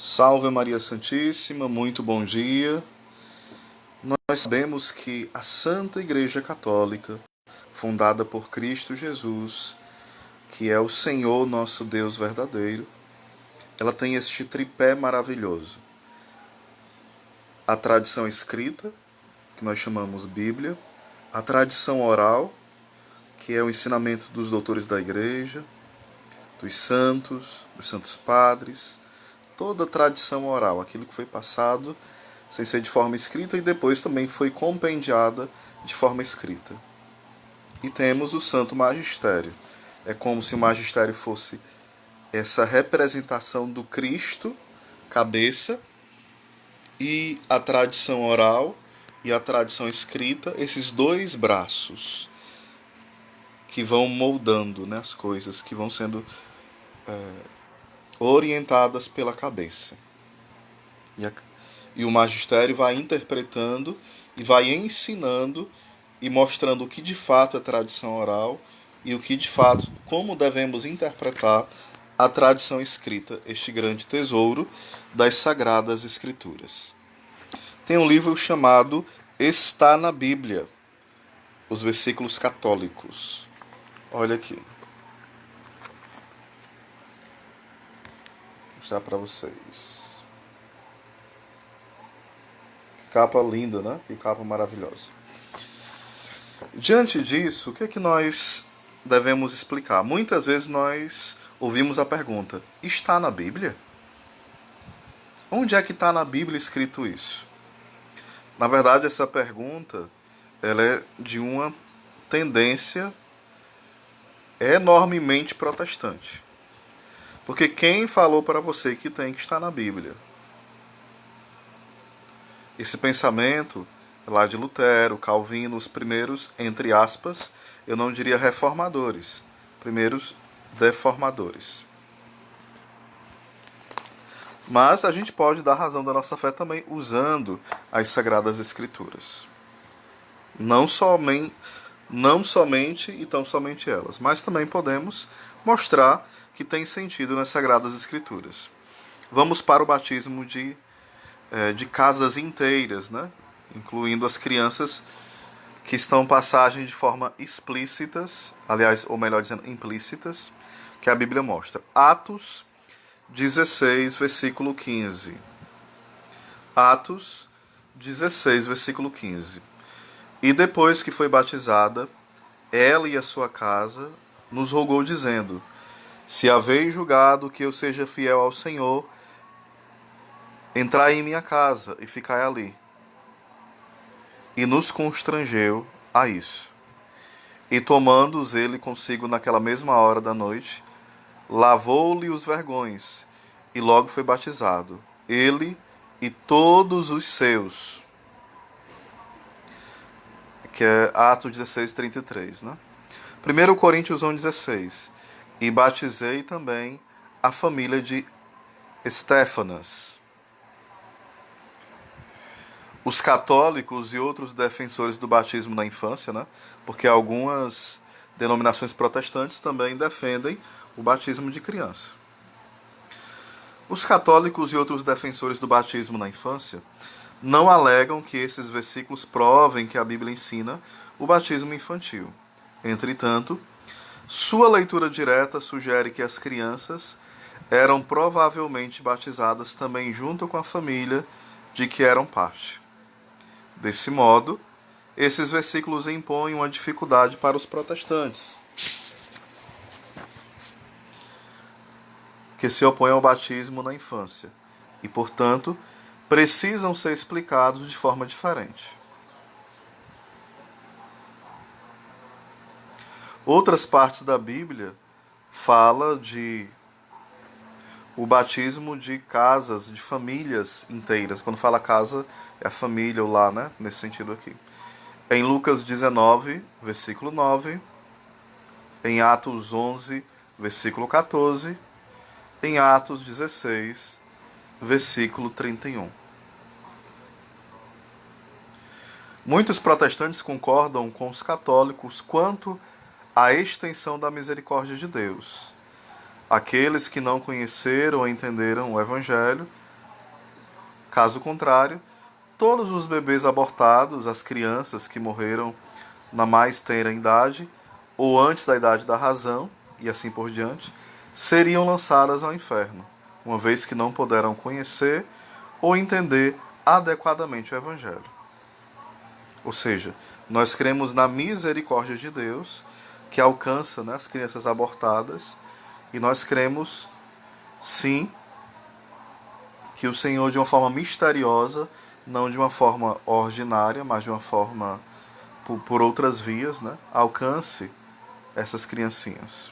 Salve Maria Santíssima, muito bom dia. Nós sabemos que a Santa Igreja Católica, fundada por Cristo Jesus, que é o Senhor nosso Deus verdadeiro, ela tem este tripé maravilhoso. A tradição escrita, que nós chamamos Bíblia, a tradição oral, que é o ensinamento dos doutores da Igreja, dos santos padres, toda a tradição oral, aquilo que foi passado sem ser de forma escrita e depois também foi compendiada de forma escrita. E temos o Santo Magistério. É como se o magistério fosse essa representação do Cristo, cabeça, e a tradição oral e a tradição escrita, esses dois braços que vão moldando, né, as coisas, que vão sendo orientadas pela cabeça. E o magistério vai interpretando e vai ensinando e mostrando o que de fato é tradição oral e o que de fato, como devemos interpretar a tradição escrita, este grande tesouro das Sagradas Escrituras. Tem um livro chamado Está na Bíblia, os versículos católicos. Olha aqui. Vou mostrar para vocês. Que capa linda, né? Que capa maravilhosa. Diante disso, o que é que nós devemos explicar? Muitas vezes nós ouvimos a pergunta: está na Bíblia? Onde é que está na Bíblia escrito isso? Na verdade, essa pergunta ela é de uma tendência enormemente protestante. Porque quem falou para você que tem que estar na Bíblia? Esse pensamento lá de Lutero, Calvino, os primeiros, entre aspas, eu não diria reformadores, primeiros deformadores. Mas a gente pode dar razão da nossa fé também usando as Sagradas Escrituras. Não somente e tão somente elas, mas também podemos mostrar que tem sentido nas Sagradas Escrituras. Vamos para o batismo de casas inteiras, né? Incluindo as crianças que estão passagem de forma explícitas, aliás, ou melhor dizendo, implícitas, que a Bíblia mostra. Atos 16, versículo 15. Atos 16, versículo 15. E depois que foi batizada, ela e a sua casa nos rogou, dizendo: se haveis julgado que eu seja fiel ao Senhor, entrai em minha casa e ficai ali. E nos constrangeu a isso. E tomando-os ele consigo naquela mesma hora da noite, lavou-lhe os vergões, e logo foi batizado, ele e todos os seus. Que é Atos 16, 33, né? 1 Coríntios 1, 16. E batizei também a família de Estéfanas. Os católicos e outros defensores do batismo na infância, né? Porque algumas denominações protestantes também defendem o batismo de criança. Os católicos e outros defensores do batismo na infância não alegam que esses versículos provem que a Bíblia ensina o batismo infantil. Entretanto, sua leitura direta sugere que as crianças eram provavelmente batizadas também junto com a família de que eram parte. Desse modo, esses versículos impõem uma dificuldade para os protestantes, que se opõem ao batismo na infância e, portanto, precisam ser explicados de forma diferente. Outras partes da Bíblia falam de o batismo de casas, de famílias inteiras. Quando fala casa, é a família, ou lá, né? Nesse sentido aqui. Em Lucas 19, versículo 9. Em Atos 11, versículo 14. Em Atos 16, versículo 31. Muitos protestantes concordam com os católicos quanto à extensão da misericórdia de Deus. Aqueles que não conheceram ou entenderam o Evangelho Caso contrário, todos os bebês abortados, as crianças que morreram na mais tenra idade ou antes da idade da razão, e assim por diante, seriam lançadas ao inferno, uma vez que não puderam conhecer ou entender adequadamente o Evangelho. Ou seja, nós cremos na misericórdia de Deus, que alcança, né, as crianças abortadas, e nós cremos, sim, que o Senhor, de uma forma misteriosa, não de uma forma ordinária, mas de uma forma por outras vias, né, alcance essas criancinhas.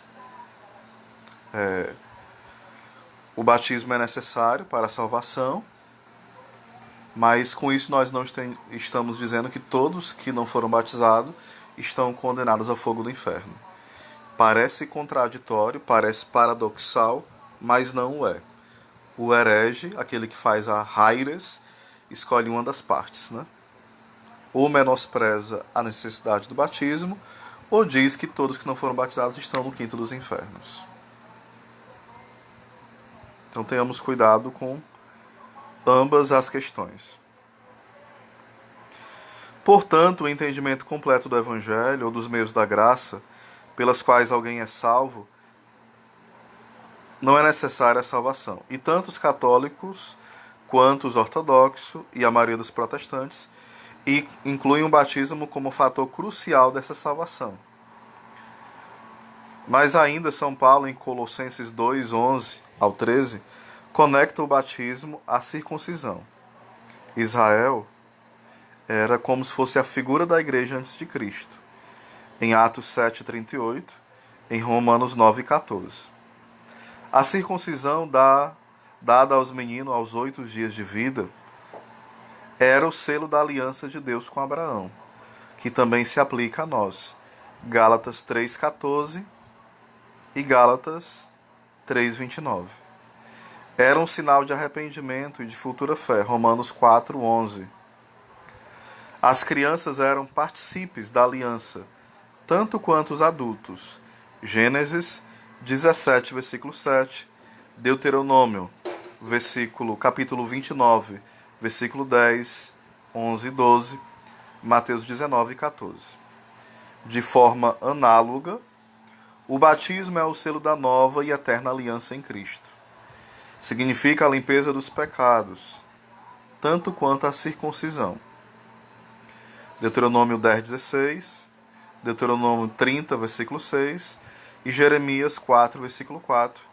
O batismo é necessário para a salvação, mas com isso nós não estamos dizendo que todos que não foram batizados estão condenados ao fogo do inferno. Parece contraditório, parece paradoxal, mas não o é. O herege, aquele que faz a haires, escolhe uma das partes, né? Ou menospreza a necessidade do batismo, ou diz que todos que não foram batizados estão no quinto dos infernos. Então tenhamos cuidado com ambas as questões. Portanto, o entendimento completo do Evangelho ou dos meios da graça, pelas quais alguém é salvo, não é necessária a salvação. E tanto os católicos quanto os ortodoxos e a maioria dos protestantes incluem o batismo como fator crucial dessa salvação. Mas ainda São Paulo, em Colossenses 2, 11 ao 13, conecta o batismo à circuncisão. Israel era como se fosse a figura da igreja antes de Cristo, em Atos 7, 38, em Romanos 9, 14. A circuncisão dada aos meninos aos 8 dias de vida era o selo da aliança de Deus com Abraão, que também se aplica a nós. Gálatas 3,14 e Gálatas 3,29. Era um sinal de arrependimento e de futura fé. Romanos 4,11. As crianças eram partícipes da aliança, tanto quanto os adultos. Gênesis 17, versículo 7. Deuteronômio, capítulo 29, versículo 10, 11 e 12. Mateus 19, 14. De forma análoga, o batismo é o selo da nova e eterna aliança em Cristo. Significa a limpeza dos pecados, tanto quanto a circuncisão. Deuteronômio 10, 16, Deuteronômio 30, versículo 6, e Jeremias 4, versículo 4,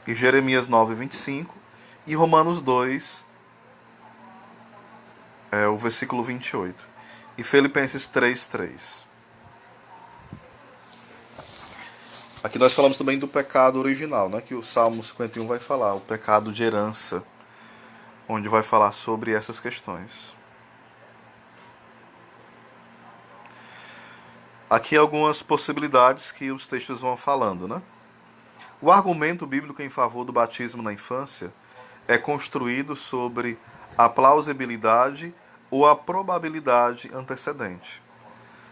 e Jeremias 9, 25, e Romanos 2, o versículo 28, e Filipenses 3, 3. Aqui nós falamos também do pecado original, né, que o Salmo 51 vai falar, o pecado de herança, onde vai falar sobre essas questões. Aqui algumas possibilidades que os textos vão falando, né? O argumento bíblico em favor do batismo na infância é construído sobre a plausibilidade ou a probabilidade antecedente.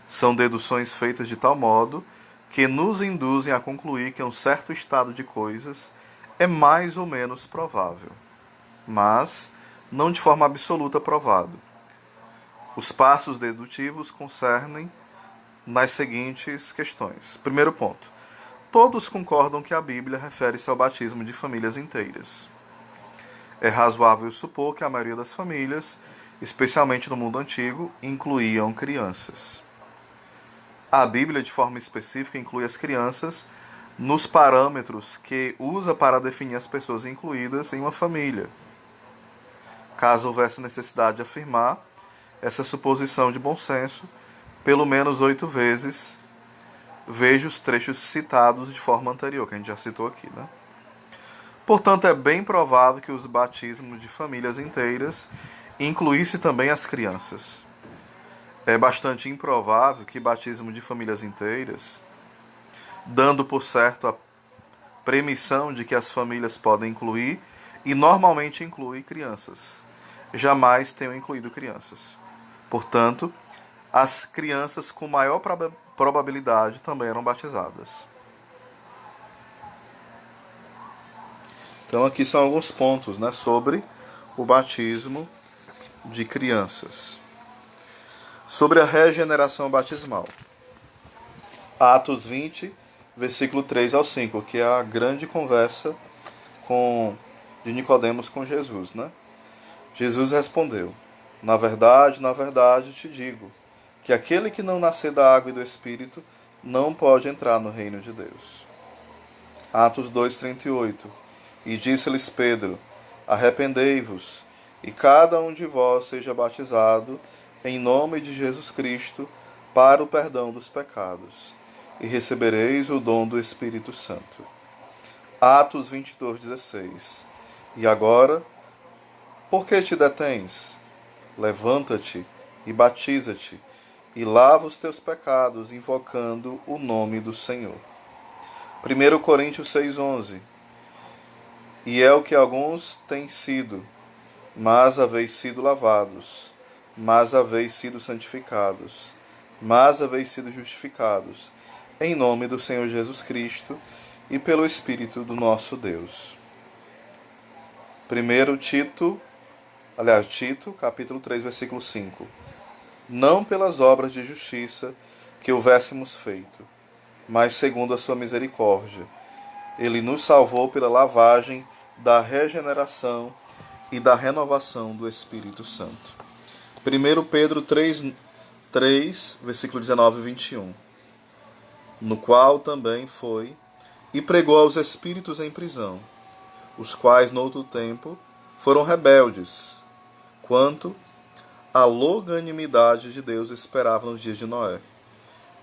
São deduções feitas de tal modo que nos induzem a concluir que um certo estado de coisas é mais ou menos provável, mas não de forma absoluta provado. Os passos dedutivos concernem nas seguintes questões. Primeiro ponto. Todos concordam que a Bíblia refere-se ao batismo de famílias inteiras. É razoável supor que a maioria das famílias, especialmente no mundo antigo, incluíam crianças. A Bíblia, de forma específica, inclui as crianças nos parâmetros que usa para definir as pessoas incluídas em uma família. Caso houvesse necessidade de afirmar essa suposição de bom senso, pelo menos 8 vezes, veja os trechos citados de forma anterior, que a gente já citou aqui, né? Portanto, é bem provável que os batismos de famílias inteiras incluísse também as crianças. É bastante improvável que batismo de famílias inteiras, dando por certo a premissão de que as famílias podem incluir, e normalmente inclui crianças, jamais tenham incluído crianças. Portanto, as crianças com maior probabilidade também eram batizadas. Então aqui são alguns pontos, né, sobre o batismo de crianças. Sobre a regeneração batismal. Atos 20, versículo 3 ao 5, que é a grande conversa de Nicodemos com Jesus, né? Jesus respondeu: na verdade te digo, que aquele que não nascer da água e do Espírito não pode entrar no reino de Deus. Atos 2:38. E disse-lhes Pedro: arrependei-vos, e cada um de vós seja batizado em nome de Jesus Cristo para o perdão dos pecados, e recebereis o dom do Espírito Santo. Atos 22:16. E agora, por que te detens? Levanta-te e batiza-te, e lava os teus pecados, invocando o nome do Senhor. 1 Coríntios 6:11. E é o que alguns têm sido, mas haveis sido lavados, mas haveis sido santificados, mas haveis sido justificados, em nome do Senhor Jesus Cristo e pelo Espírito do nosso Deus. Tito, capítulo 3, versículo 5. Não pelas obras de justiça que houvéssemos feito, mas segundo a sua misericórdia. Ele nos salvou pela lavagem da regeneração e da renovação do Espírito Santo. 1 Pedro 3, versículo 19 e 21. No qual também foi e pregou aos espíritos em prisão, os quais no outro tempo foram rebeldes, quanto à longanimidade de Deus esperava nos dias de Noé,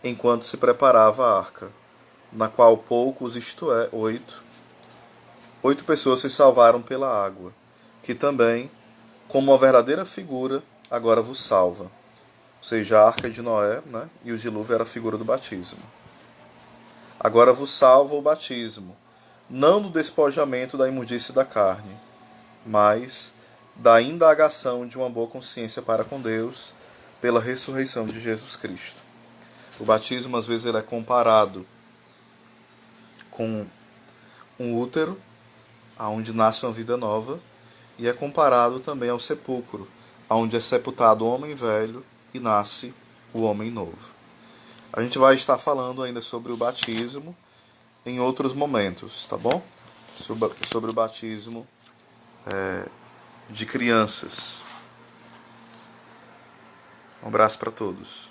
enquanto se preparava a arca, na qual poucos, isto é, 8 pessoas se salvaram pela água, que também, como uma verdadeira figura, agora vos salva. Ou seja, a arca de Noé, né, e o dilúvio era a figura do batismo. Agora vos salva o batismo, não do despojamento da imundície da carne, mas da indagação de uma boa consciência para com Deus pela ressurreição de Jesus Cristo. O batismo, às vezes, ele é comparado com um útero, onde nasce uma vida nova, e é comparado também ao sepulcro, onde é sepultado o homem velho e nasce o homem novo. A gente vai estar falando ainda sobre o batismo em outros momentos, tá bom? Sobre o batismo de crianças. Um abraço para todos.